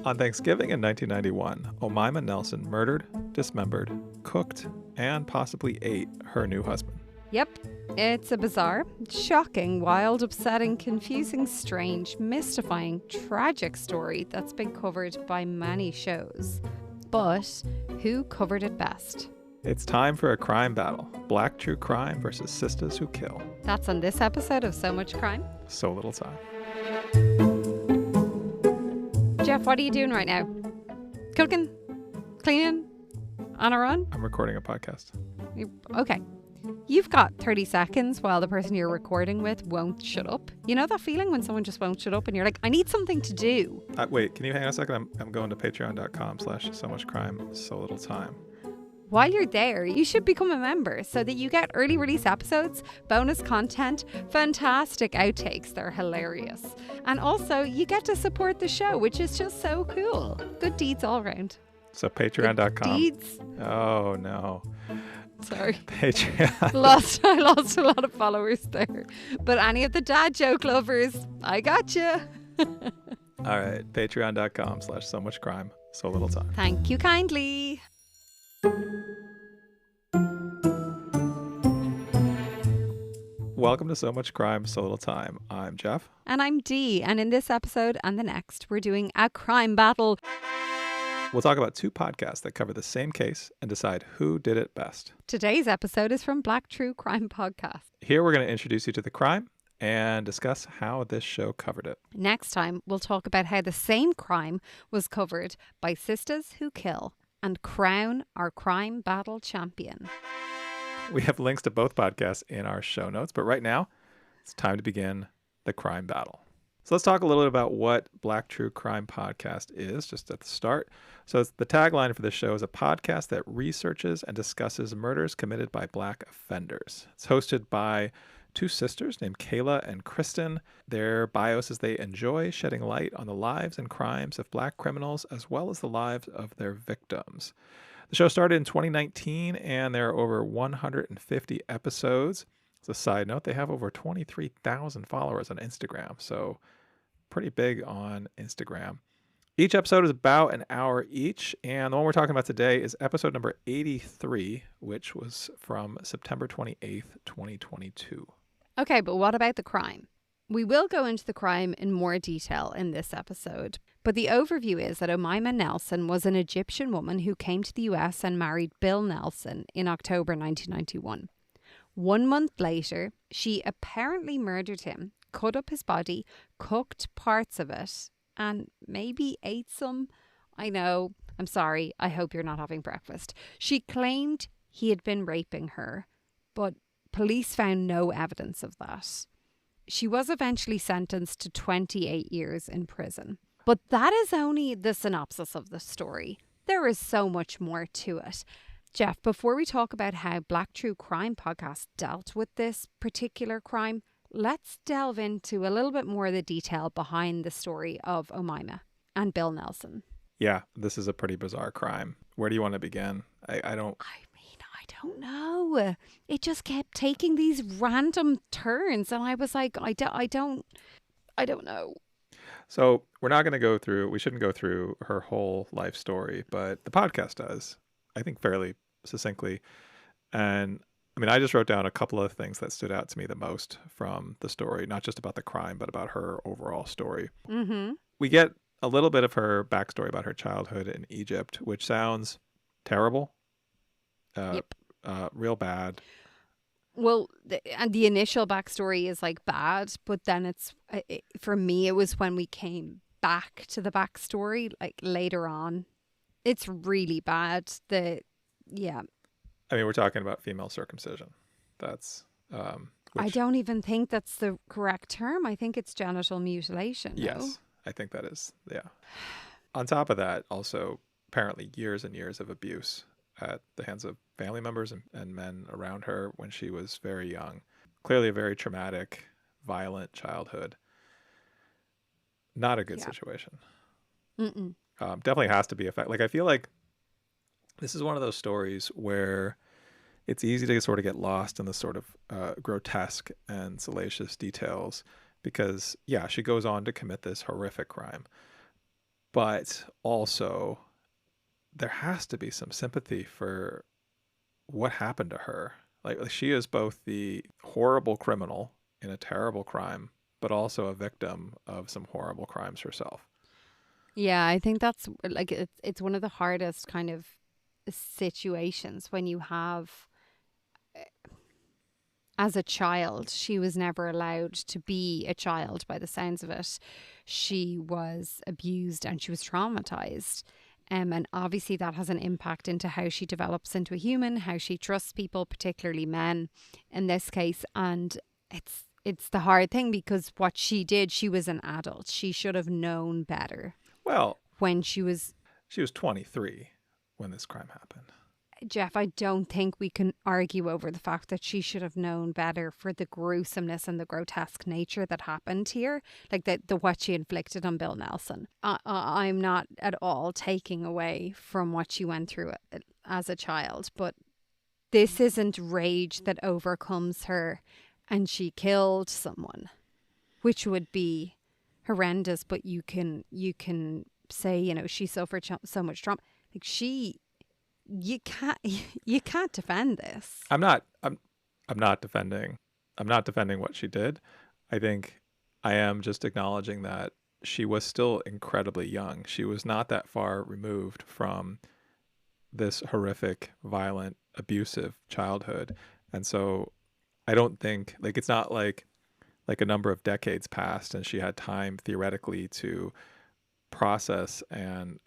On Thanksgiving in 1991, Omaima Nelson murdered, dismembered, cooked, and possibly ate her new husband. Yep, it's a bizarre, shocking, wild, upsetting, confusing, strange, mystifying, tragic story that's been covered by many shows. But who covered it best? It's time for a crime battle. Black true crime versus Sistas Who Kill. That's on this episode of So Much Crime. So little time. Jeff, what are you doing right now? Cooking? Cleaning? On a run? I'm recording a podcast. Okay. You've got 30 seconds while the person you're recording with won't shut up. You know that feeling when someone just won't shut up and you're like, I need something to do. Wait, can you hang on a second? I'm going to patreon.com/SoMuchCrime, so little time. While you're there, you should become a member so that you get early release episodes, bonus content, fantastic outtakes. They're hilarious. And also, you get to support the show, which is just so cool. Good deeds all around. So patreon.com. Good deeds. Oh, no. Sorry. Patreon. I lost a lot of followers there. But any of the dad joke lovers, I got you. All right. Patreon.com/SoMuchCrime, so little time. Thank you kindly. Welcome to So Much Crime, So Little Time. I'm Jeff. And I'm Dee. And in this episode and the next, we're doing a crime battle. We'll talk about two podcasts that cover the same case and decide who did it best. Today's episode is from Black True Crime Podcast. Here we're going to introduce you to the crime and discuss how this show covered it. Next time, we'll talk about how the same crime was covered by Sistas Who Kill and crown our crime battle champion. We have links to both podcasts in our show notes, but right now, it's time to begin the crime battle. So let's talk a little bit about what Black True Crime Podcast is, just at the start. So the tagline for this show is a podcast that researches and discusses murders committed by Black offenders. It's hosted by two sisters named Kayla and Kristin. Their bios is they enjoy shedding light on the lives and crimes of Black criminals as well as the lives of their victims. The show started in 2019 and there are over 150 episodes. As a side note, they have over 23,000 followers on Instagram, so pretty big on Instagram. Each episode is about an hour each, and the one we're talking about today is episode number 83, which was from September 28th, 2022. Okay, but what about the crime? We will go into the crime in more detail in this episode, but the overview is that Omaima Nelson was an Egyptian woman who came to the US and married Bill Nelson in October 1991. 1 month later, she apparently murdered him, cut up his body, cooked parts of it, and maybe ate some. I know, I'm sorry, I hope you're not having breakfast. She claimed he had been raping her, but police found no evidence of that. She was eventually sentenced to 28 years in prison. But that is only the synopsis of the story. There is so much more to it. Jeff, before we talk about how Black True Crime Podcast dealt with this particular crime, let's delve into a little bit more of the detail behind the story of Omaima and Bill Nelson. Yeah, this is a pretty bizarre crime. Where do you want to begin? I don't know. It just kept taking these random turns, and I was like, I don't know. So we're not going to go through, we shouldn't go through her whole life story, but the podcast does, I think, fairly succinctly. And I mean, I just wrote down a couple of things that stood out to me the most from the story, not just about the crime, but about her overall story. Mm-hmm. We get a little bit of her backstory about her childhood in Egypt, which sounds terrible. Yep. Real bad. Well, the initial backstory is like bad, but then for me, it was when we came back to the backstory, like later on. It's really bad. Yeah. I mean, we're talking about female circumcision. That's... I don't even think that's the correct term. I think it's genital mutilation. Yes, no? I think that is, yeah. On top of that, also, apparently years and years of abuse at the hands of family members and men around her when she was very young. Clearly a very traumatic, violent childhood. Not a good situation. Mm-mm. Definitely has to be a fact. Like, I feel like this is one of those stories where it's easy to sort of get lost in the sort of grotesque and salacious details because, yeah, she goes on to commit this horrific crime. But also, there has to be some sympathy for what happened to her. Like, she is both the horrible criminal in a terrible crime, but also a victim of some horrible crimes herself. Yeah, I think that's like it's one of the hardest kind of situations when you have, as a child, she was never allowed to be a child by the sounds of it. She was abused and she was traumatized. And obviously that has an impact into how she develops into a human, how she trusts people, particularly men in this case. And it's the hard thing because what she did, she was an adult. She should have known better Well, when she was 23 when this crime happened. Jeff, I don't think we can argue over the fact that she should have known better for the gruesomeness and the grotesque nature that happened here, like the what she inflicted on Bill Nelson. I'm not at all taking away from what she went through as a child, but this isn't rage that overcomes her and she killed someone, which would be horrendous. But you can say, you know, she suffered so much trauma. Like you can't defend this. I'm not defending what she did. I think I am just acknowledging that she was still incredibly young. She was not that far removed from this horrific, violent, abusive childhood. And so I don't think, like, it's not like a number of decades passed and she had time theoretically to process and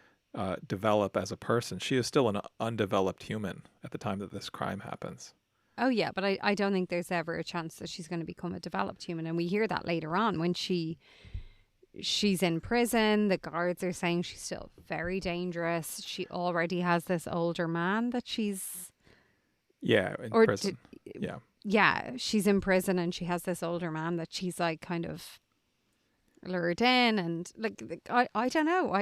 develop as a person. She is still an undeveloped human at the time that this crime happens. Oh yeah, but I don't think there's ever a chance that she's going to become a developed human. And we hear that later on when she's in prison. The guards are saying she's still very dangerous. She already has this older man that she's in prison. Yeah, she's in prison and she has this older man that she's like kind of lured in, and like I don't know.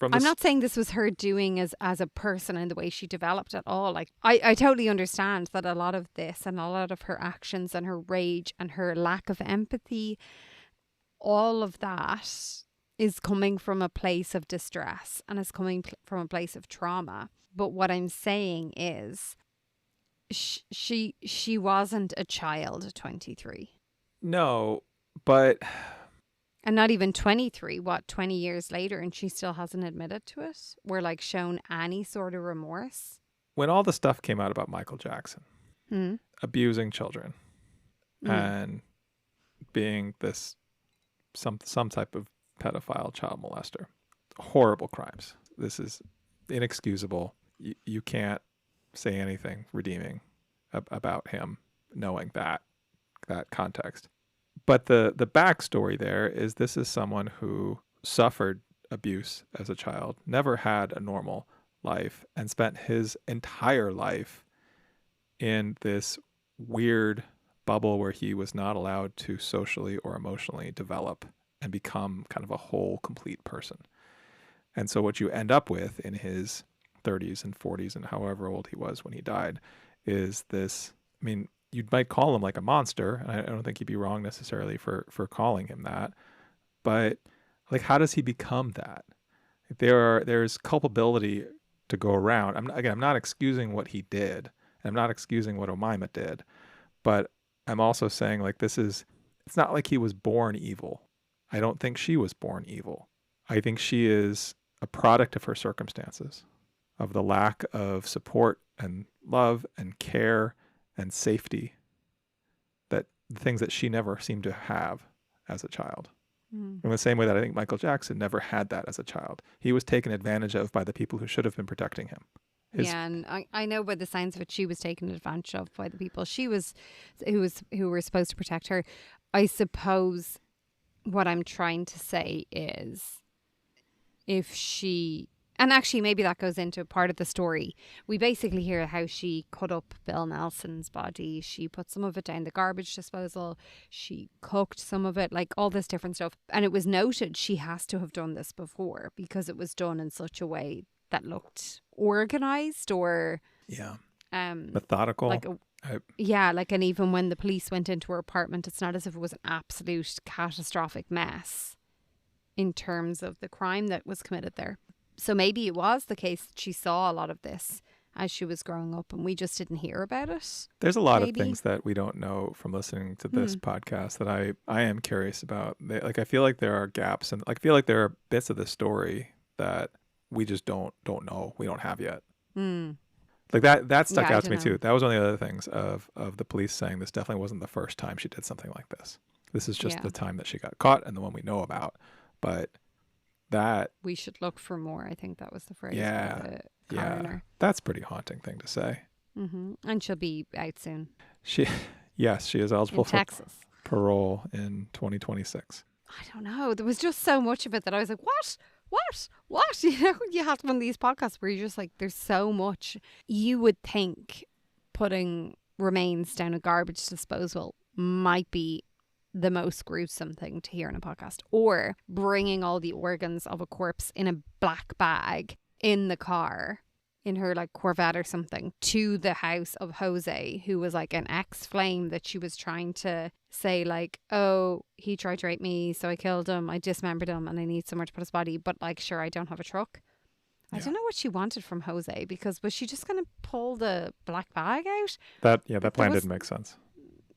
I'm not saying this was her doing as a person and the way she developed at all. Like I totally understand that a lot of this and a lot of her actions and her rage and her lack of empathy, all of that is coming from a place of distress and is coming from a place of trauma. But what I'm saying is she wasn't a child at 23. No, but... And not even 23, 20 years later, and she still hasn't admitted to it? We're like shown any sort of remorse? When all the stuff came out about Michael Jackson, abusing children, and being this, some type of pedophile child molester, horrible crimes. This is inexcusable. You can't say anything redeeming about him knowing that context. But the backstory there is this is someone who suffered abuse as a child, never had a normal life, and spent his entire life in this weird bubble where he was not allowed to socially or emotionally develop and become kind of a whole, complete person. And so what you end up with in his 30s and 40s and however old he was when he died is this, I mean, you might call him like a monster. And I don't think you'd be wrong necessarily for calling him that. But like, how does he become that? There's culpability to go around. I'm not excusing what he did. I'm not excusing what Omaima did. But I'm also saying, like, it's not like he was born evil. I don't think she was born evil. I think she is a product of her circumstances, of the lack of support and love and care and safety, that the things that she never seemed to have as a child. In the same way that I think Michael Jackson never had that as a child. He was taken advantage of by the people who should have been protecting him. And I know by the signs of it, she was taken advantage of by the people who were supposed to protect her. I suppose what I'm trying to say is, if she... And actually, maybe that goes into part of the story. We basically hear how she cut up Bill Nelson's body. She put some of it down the garbage disposal. She cooked some of it, like all this different stuff. And it was noted she has to have done this before because it was done in such a way that looked organized or... methodical. And even when the police went into her apartment, it's not as if it was an absolute catastrophic mess. in terms of the crime that was committed there. So maybe it was the case that she saw a lot of this as she was growing up and we just didn't hear about it. There's a lot of Maybe. things that we don't know from listening to this podcast that I am curious about. Like, I feel like there are gaps, and like, I feel like there are bits of the story that we just don't know. We don't have yet. Like that stuck out to me too. That was one of the other things of the police saying this definitely wasn't the first time she did something like this. This is just the time that she got caught and the one we know about. But that we should look for more. I think that was the phrase. Yeah. The coroner. That's a pretty haunting thing to say. And she'll be out soon. Yes, she is eligible for Texas. Parole in 2026. I don't know. There was just so much of it that I was like, what? You know, you have one of these podcasts where you're just like, there's so much. You would think putting remains down a garbage disposal might be the most gruesome thing to hear in a podcast, or bringing all the organs of a corpse in a black bag in the car, in her like Corvette or something, to the house of Jose, who was like an ex-flame that she was trying to say like, oh, he tried to rape me, so I killed him, I dismembered him, and I need somewhere to put his body, but like, sure, I don't have a truck. I don't know what she wanted from Jose, because was she just going to pull the black bag out? That plan didn't make sense.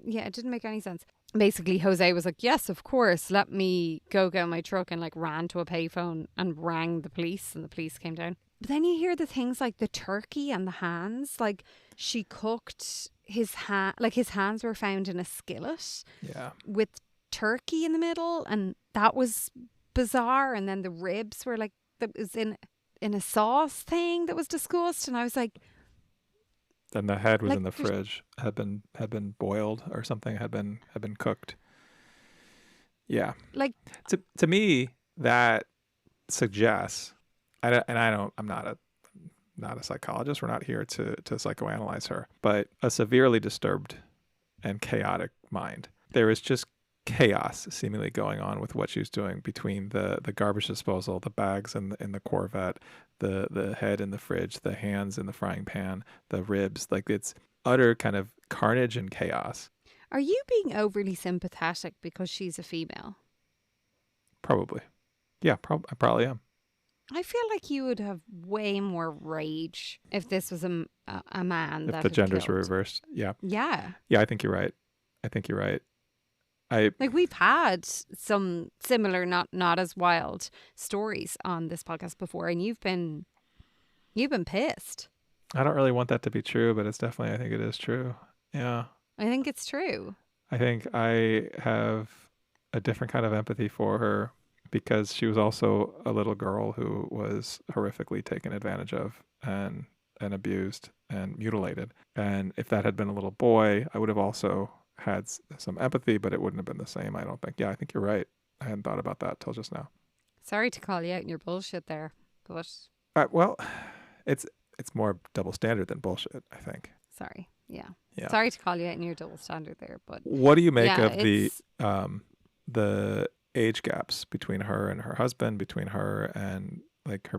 Yeah, it didn't make any sense. Basically, Jose was like, yes, of course, let me go get my truck, and like ran to a payphone and rang the police, and the police came down. But then you hear the things like the turkey and the hands, like she cooked his hands were found in a skillet with turkey in the middle, and that was bizarre. And then the ribs were like, that was in a sauce thing that was discussed, and I was like, and the head was like, in the fridge, had been boiled or something, had been cooked. Yeah. Like to me, that suggests, I'm not a psychologist. We're not here to psychoanalyze her, but a severely disturbed and chaotic mind. There is just chaos seemingly going on with what she was doing between the garbage disposal, the bags in the Corvette, the head in the fridge, the hands in the frying pan, the ribs. Like, it's utter kind of carnage and chaos. Are you being overly sympathetic because she's a female? Probably. Yeah, I probably am. I feel like you would have way more rage if this was a man. If the genders were reversed. Yeah. Yeah. Yeah, I think you're right. Like, we've had some similar, not as wild stories on this podcast before, and you've been pissed. I don't really want that to be true, but I think it is true. Yeah. I think it's true. I think I have a different kind of empathy for her because she was also a little girl who was horrifically taken advantage of and abused and mutilated. And if that had been a little boy, I would have also had some empathy, but it wouldn't have been the same, I don't think. Yeah, I think you're right. I hadn't thought about that till just now. Sorry to call you out in your bullshit there, but well, it's more double standard than bullshit, I think. Sorry. Yeah. Sorry to call you out in your double standard there, but what do you make of the age gaps between her and her husband, between her and like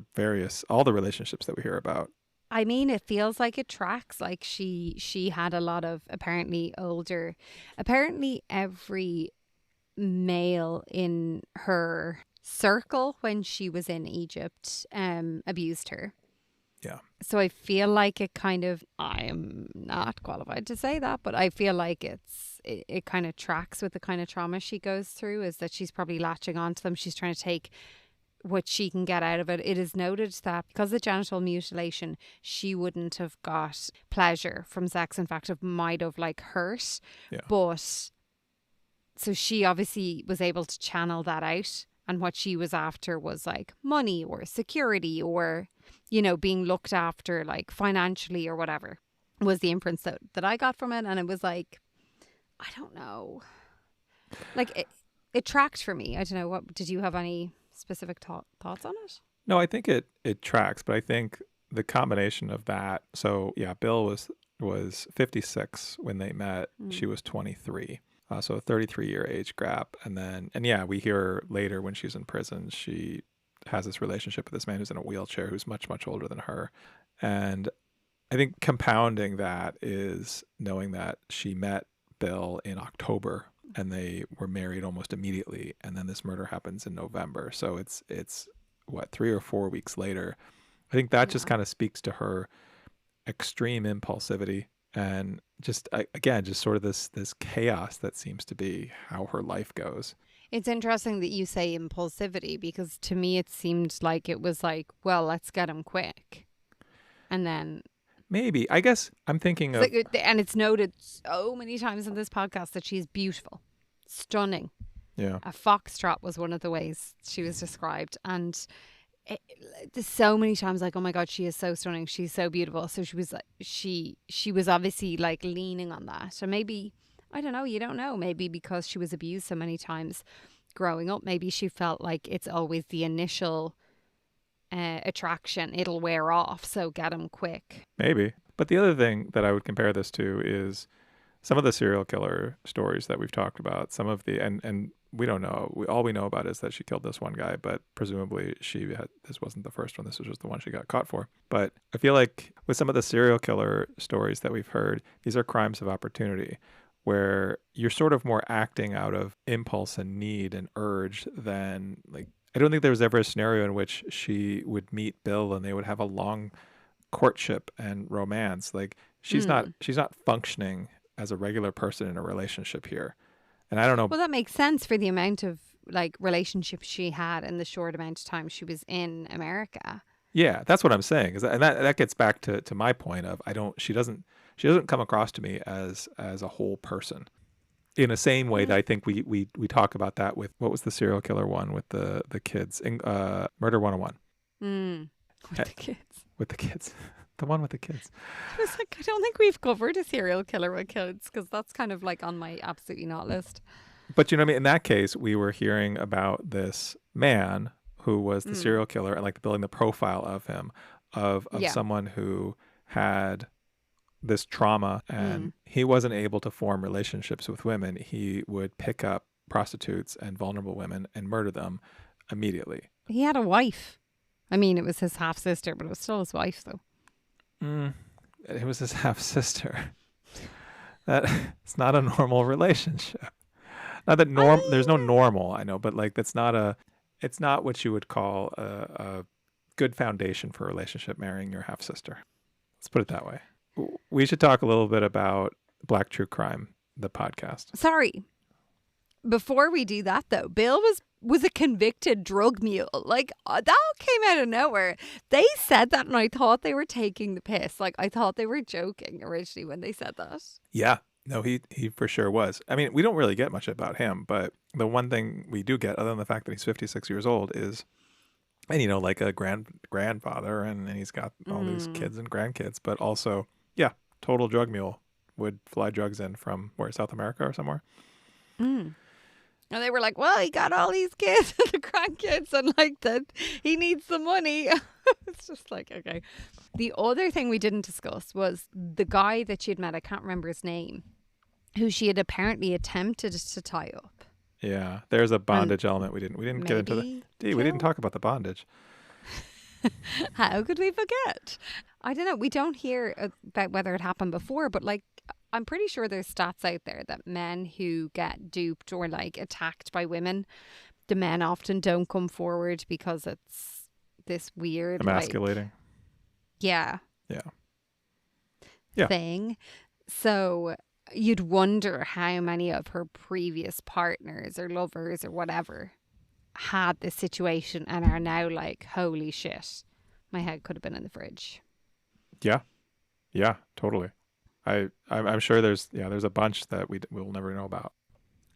all the relationships that we hear about? I mean, it feels like it tracks. Like she had a lot of apparently every male in her circle when she was in Egypt abused her. Yeah. So I feel like it kind of, I am not qualified to say that, but I feel like it kind of tracks with the kind of trauma she goes through, is that she's probably latching onto them. She's trying to take what she can get out of it. It is noted that because of genital mutilation, she wouldn't have got pleasure from sex. In fact, it might have like hurt. Yeah. But so she obviously was able to channel that out. And what she was after was like money or security or, you know, being looked after like financially or whatever, was the inference that I got from it. And it was like, I don't know. Like it tracked for me. I don't know. What did you have any specific thoughts on it? No, I think it tracks, but I think the combination of that. So yeah, Bill was 56 when they met. She was 23. So a 33-year age gap. And yeah, we hear later when she's in prison, she has this relationship with this man who's in a wheelchair who's much, much older than her. And I think compounding that is knowing that she met Bill in October and they were married almost immediately, and then this murder happens in November. So it's what, 3 or 4 weeks later. I think that just kind of speaks to her extreme impulsivity and just again just sort of this chaos that seems to be how her life goes. It's interesting that you say impulsivity, because to me it seemed like it was like, well, let's get him quick. And then maybe, I guess I'm thinking of... and it's noted so many times in this podcast that she's beautiful, stunning. Yeah. A foxtrot was one of the ways she was described. And there's so many times like, oh my God, she is so stunning. She's so beautiful. So she was like, she was obviously like leaning on that. And maybe, I don't know, you don't know. Maybe because she was abused so many times growing up, maybe she felt like it's always the initial attraction. It'll wear off. So get him quick. Maybe. But the other thing that I would compare this to is some of the serial killer stories that we've talked about. Some of the, and we don't know. All we know about is that she killed this one guy, but presumably this wasn't the first one. This was just the one she got caught for. But I feel like with some of the serial killer stories that we've heard, these are crimes of opportunity, where you're sort of more acting out of impulse and need and urge than like, I don't think there was ever a scenario in which she would meet Bill and they would have a long courtship and romance. Like she's not functioning as a regular person in a relationship here. And I don't know. Well, that makes sense for the amount of like relationships she had in the short amount of time she was in America. Yeah, that's what I'm saying. And that gets back to my point of she doesn't come across to me as a whole person. In the same way that I think we talk about that with, what was the serial killer one with the kids? Murder 101. With the kids. With the kids. The one with the kids. I was like, I don't think we've covered a serial killer with kids, because that's kind of like on my absolutely not list. But you know what I mean? In that case, we were hearing about this man who was the serial killer and like building the profile of him, of someone who had this trauma and he wasn't able to form relationships with women. He would pick up prostitutes and vulnerable women and murder them immediately. He had a wife. I mean, it was his half sister, but it was still his wife, though. It was his half sister. It's not a normal relationship. Not that there's no normal, I know, but like it's not what you would call a good foundation for a relationship, marrying your half sister. Let's put it that way. We should talk a little bit about Black True Crime, the podcast. Sorry. Before we do that, though, Bill was a convicted drug mule. Like, that came out of nowhere. They said that and I thought they were taking the piss. Like, I thought they were joking originally when they said that. Yeah. No, he for sure was. I mean, we don't really get much about him, but the one thing we do get, other than the fact that he's 56 years old, is, and you know, like a grandfather, and he's got all these kids and grandkids, but also, yeah, total drug mule. Would fly drugs in from where, South America or somewhere. And they were like, well, he got all these kids and the grandkids, and like that he needs the money. It's just like, okay. The other thing we didn't discuss was the guy that she had met, I can't remember his name, who she had apparently attempted to tie up. Yeah, there's a bondage element. We didn't get into we didn't talk about the bondage. How could we forget? I don't know. We don't hear about whether it happened before, but like, I'm pretty sure there's stats out there that men who get duped or like attacked by women, the men often don't come forward because it's this weird emasculating. Like, thing. So you'd wonder how many of her previous partners or lovers or whatever had this situation and are now like, holy shit, my head could have been in the fridge. Yeah, totally. I'm sure there's a bunch that we'll never know about.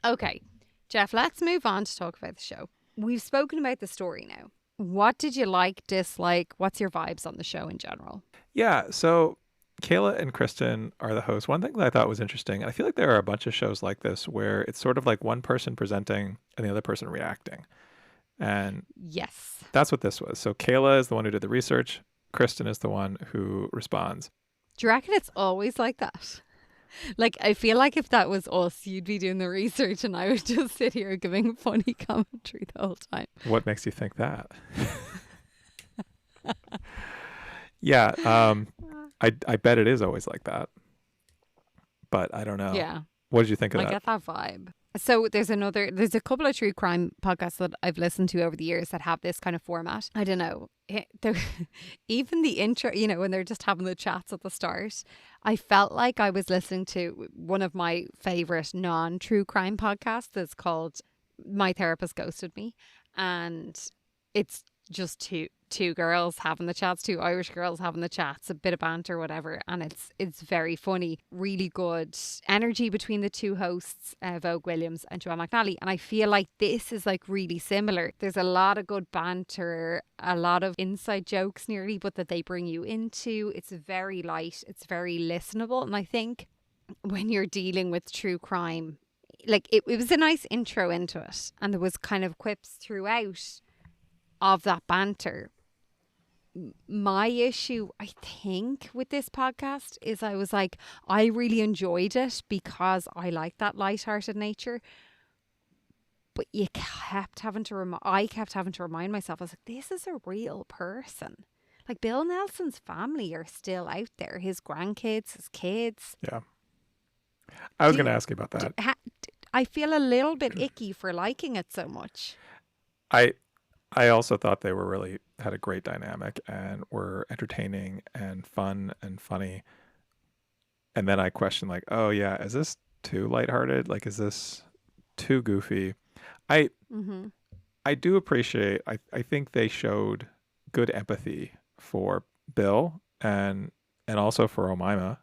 Okay, Jeff, let's move on to talk about the show. We've spoken about the story now. What did you like, dislike? What's your vibes on the show in general? Yeah, so Kayla and Kristin are the hosts. One thing that I thought was interesting, and I feel like there are a bunch of shows like this where it's sort of like one person presenting and the other person reacting. And yes, that's what this was. So Kayla is the one who did the research. Kristin is the one who responds. Do you reckon it's always like that? Like, I feel like if that was us, you'd be doing the research and I would just sit here giving funny commentary the whole time. What makes you think that? Yeah, I bet it is always like that. But I don't know. Yeah. What did you think of that? I get that vibe. So there's a couple of true crime podcasts that I've listened to over the years that have this kind of format. I don't know. Even the intro, when they're just having the chats at the start, I felt like I was listening to one of my favorite non-true crime podcasts that's called My Therapist Ghosted Me. And it's just two girls having the chats, two Irish girls having the chats, a bit of banter, whatever, and it's very funny. Really good energy between the two hosts, Vogue Williams and Joanne McNally, and I feel like this is like really similar. There's a lot of good banter, a lot of inside jokes nearly, but that they bring you into. It's very light, it's very listenable, and I think when you're dealing with true crime, like it was a nice intro into it, and there was kind of quips throughout of that banter. My issue, I think, with this podcast is I was like, I really enjoyed it because I like that lighthearted nature. But I kept having to remind myself, I was like, this is a real person. Like Bill Nelson's family are still out there. His grandkids, his kids. Yeah. I was going to ask you about that. I feel a little bit icky for liking it so much. I also thought they had a great dynamic and were entertaining and fun and funny. And then I questioned, like, oh yeah, is this too lighthearted? Like, is this too goofy? I do appreciate, I think they showed good empathy for Bill and also for Omaima,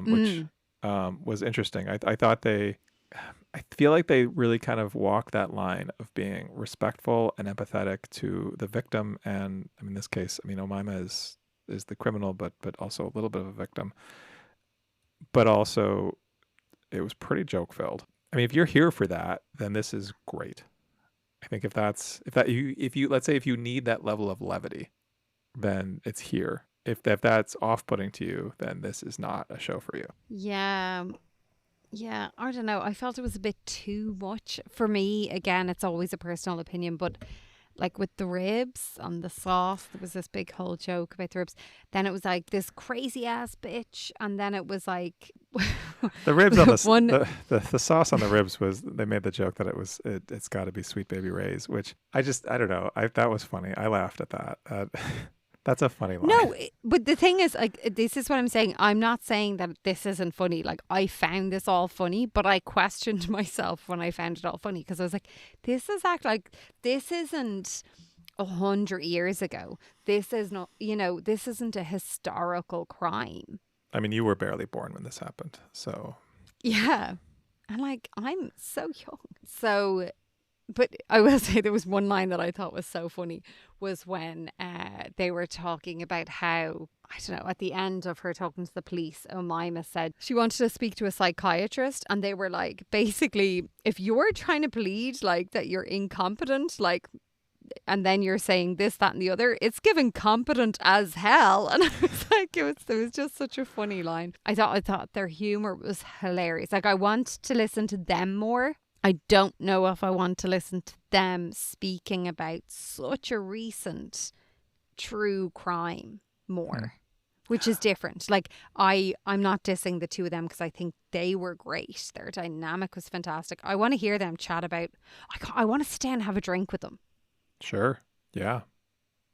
which was interesting. I thought I feel like they really kind of walk that line of being respectful and empathetic to the victim. And I mean, in this case, Omaima is the criminal, but also a little bit of a victim. But also, it was pretty joke filled. I mean, if you're here for that, then this is great. I think if you let's say if you need that level of levity, then it's here. If that's off-putting to you, then this is not a show for you. Yeah, I don't know. I felt it was a bit too much for me. Again, it's always a personal opinion, but like with the ribs on the sauce, there was this big whole joke about the ribs. Then it was like this crazy ass bitch, and then it was like the ribs on the sauce on the ribs was, they made the joke that it's got to be Sweet Baby Ray's, which I don't know. That was funny. I laughed at that. That's a funny line. No, but the thing is, like, this is what I'm saying. I'm not saying that this isn't funny. Like, I found this all funny, but I questioned myself when I found it all funny, because I was like, this isn't 100 years ago. This is not, this isn't a historical crime. I mean, you were barely born when this happened, so. Yeah. And like, I'm so young. So, but I will say there was one line that I thought was so funny, was when they were talking about how, I don't know, at the end of her talking to the police, Omaima said she wanted to speak to a psychiatrist, and they were like, basically, if you're trying to plead like that you're incompetent, like, and then you're saying this, that and the other, it's given competent as hell. And I was like, it was just such a funny line. I thought their humor was hilarious. Like, I want to listen to them more. I don't know if I want to listen to them speaking about such a recent true crime more, which is different. Like, I'm not dissing the two of them, because I think they were great. Their dynamic was fantastic. I want to hear them chat about, I want to sit down and have a drink with them. Sure. Yeah.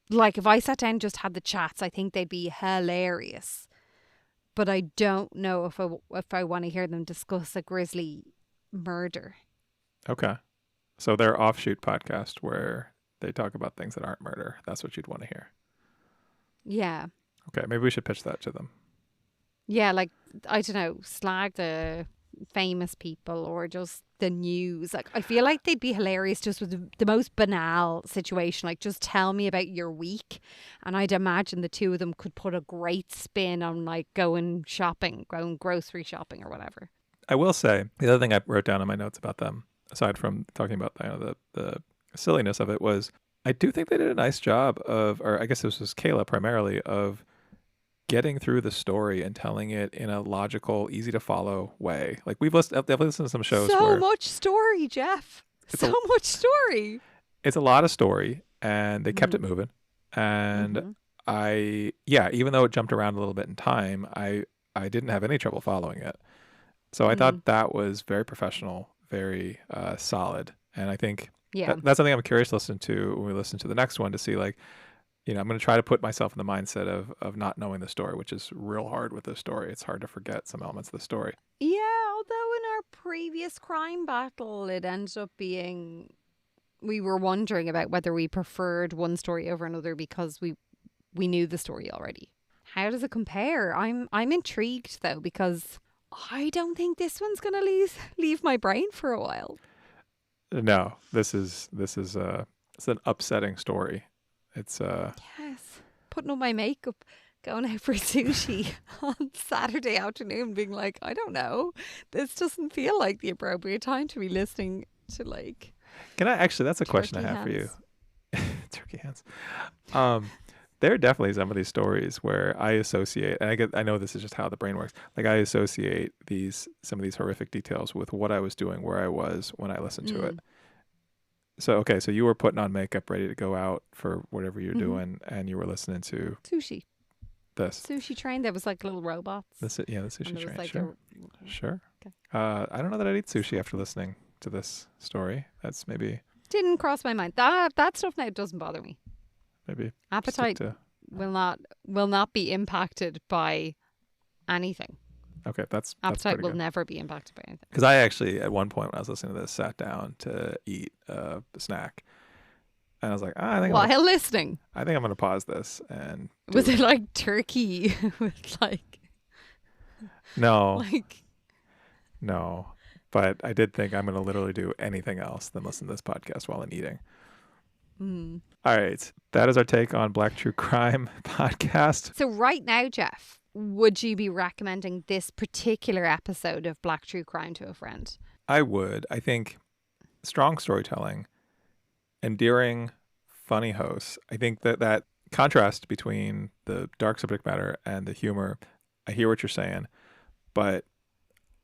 Like, if I sat down and just had the chats, I think they'd be hilarious. But I don't know if I want to hear them discuss a grisly murder. Okay. So their offshoot podcast where they talk about things that aren't murder. That's what you'd want to hear. Yeah. Okay. Maybe we should pitch that to them. Yeah. Like, I don't know, slag the famous people or just the news. Like, I feel like they'd be hilarious just with the most banal situation. Like, just tell me about your week. And I'd imagine the two of them could put a great spin on like going grocery shopping or whatever. I will say the other thing I wrote down in my notes about them, aside from talking about the silliness of it, was I do think they did a nice job of, or I guess this was Kayla primarily, of getting through the story and telling it in a logical, easy to follow way. Like, I've listened to some shows so much story, Jeff. So much story. It's a lot of story, and they kept it moving. And even though it jumped around a little bit in time, I didn't have any trouble following it. So I thought that was very professional, very solid. And I think Yeah. that's something I'm curious to listen to when we listen to the next one, to see, like, I'm going to try to put myself in the mindset of not knowing the story, which is real hard with this story. It's hard to forget some elements of the story. Yeah, although in our previous crime battle, it ended up being, we were wondering about whether we preferred one story over another because we knew the story already. How does it compare? I'm intrigued though, because I don't think this one's going to leave my brain for a while. No, this is it's an upsetting story. It's Yes, putting on my makeup, going out for sushi on Saturday afternoon, being like, I don't know, this doesn't feel like the appropriate time to be listening to, like. Can I actually? That's a question I have for you. Turkey hands. There are definitely some of these stories where I associate, and I know this is just how the brain works. Like, I associate some of these horrific details with what I was doing, where I was when I listened to it. So, okay, so you were putting on makeup, ready to go out for whatever you're doing, and you were listening to Sushi. This Sushi train. There was like little robots. the sushi train. Like sure. Okay. I don't know that I'd eat sushi after listening to this story. That's maybe Didn't cross my mind. That stuff now doesn't bother me. Appetite stick to- will not be impacted by anything. Okay, that's Appetite pretty will good. never be impacted by anything. Because I actually, at one point when I was listening to this, sat down to eat a snack, and I was like, While listening, I think I'm going to pause this. And was it like turkey with like no, but I did think I'm going to literally do anything else than listen to this podcast while I'm eating. All right, that is our take on Black True Crime podcast. So right now, Jeff, would you be recommending this particular episode of Black True Crime to a friend? I would. I think strong storytelling, endearing, funny hosts. I think that contrast between the dark subject matter and the humor, I hear what you're saying, but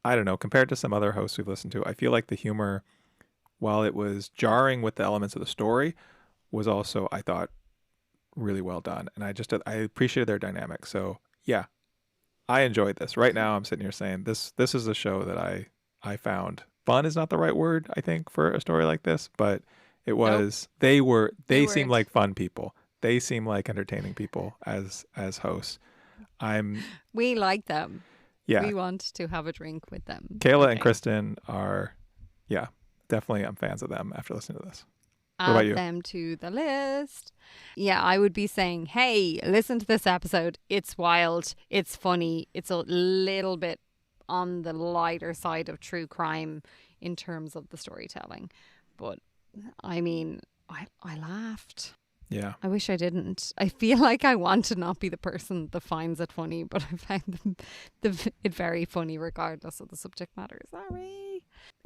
I don't know, compared to some other hosts we've listened to, I feel like the humor, while it was jarring with the elements of the story, was also, I thought, really well done. And I appreciated their dynamic. So yeah, I enjoyed this. Right now I'm sitting here saying this is a show that I found. Fun is not the right word, I think, for a story like this, but it was, nope. They seem like fun people. They seem like entertaining people as hosts. We like them. Yeah. We want to have a drink with them. Kayla and Kristin are, definitely I'm fans of them after listening to this. What about you? Add them to the list. Yeah, I would be saying, hey, listen to this episode. It's wild. It's funny. It's a little bit on the lighter side of true crime in terms of the storytelling. But, I mean, I laughed. Yeah. I wish I didn't. I feel like I want to not be the person that finds it funny, but I found it very funny regardless of the subject matter. Sorry.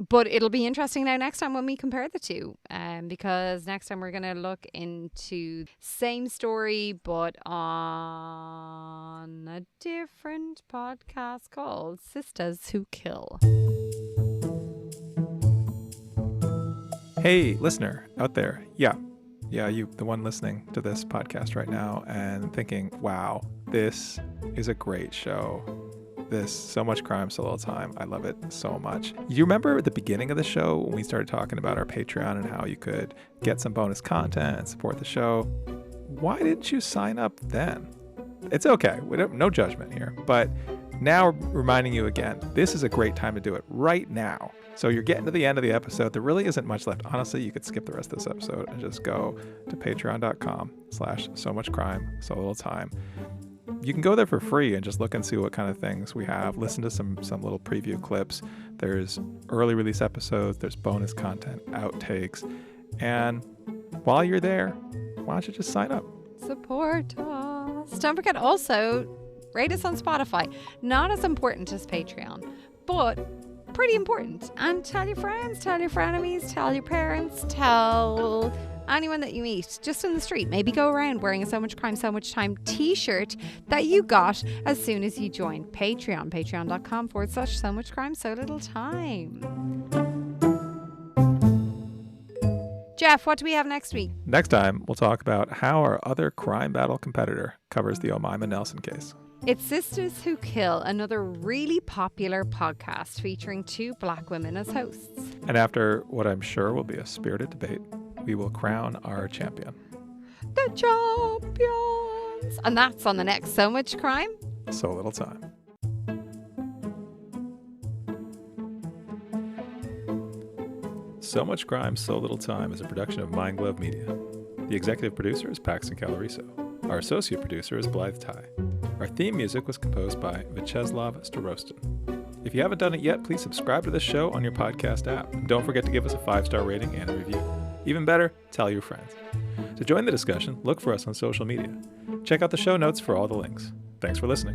But it'll be interesting now next time when we compare the two, because next time we're going to look into same story but on a different podcast called Sistas Who Kill. Hey, listener out there. Yeah, you, the one listening to this podcast right now and thinking, wow, this is a great show. This, so much crime, so little time. I love it so much. You remember at the beginning of the show when we started talking about our Patreon and how you could get some bonus content and support the show? Why didn't you sign up then? It's okay. No judgment here. But now reminding you again, this is a great time to do it right now. So you're getting to the end of the episode. There really isn't much left. Honestly, you could skip the rest of this episode and just go to patreon.com/so-much-crime, so little time. You can go there for free and just look and see what kind of things we have. Listen to some little preview clips. There's early release episodes. There's bonus content, outtakes. And while you're there, why don't you just sign up? Support us. Don't forget also, rate us on Spotify. Not as important as Patreon, but pretty important. And tell your friends, tell your frenemies, tell your parents, tell anyone that you meet just in the street. Maybe go around wearing a So Much Crime, So Much Time t-shirt that you got as soon as you joined Patreon. Patreon.com/So Much Crime, So Little Time. Jeff, what do we have next week? Next time, we'll talk about how our other crime battle competitor covers the Omaima Nelson case. It's Sistas Who Kill, another really popular podcast featuring 2 Black women as hosts. And after what I'm sure will be a spirited debate, we will crown our champion. The champions! And that's on the next So Much Crime, So Little Time. So Much Crime, So Little Time is a production of Mind Glove Media. The executive producer is Paxton Caloriso. Our associate producer is Blythe Ty. Our theme music was composed by Vyacheslav Starostin. If you haven't done it yet, please subscribe to this show on your podcast app. And don't forget to give us a 5-star rating and a review. Even better, tell your friends. To join the discussion, look for us on social media. Check out the show notes for all the links. Thanks for listening.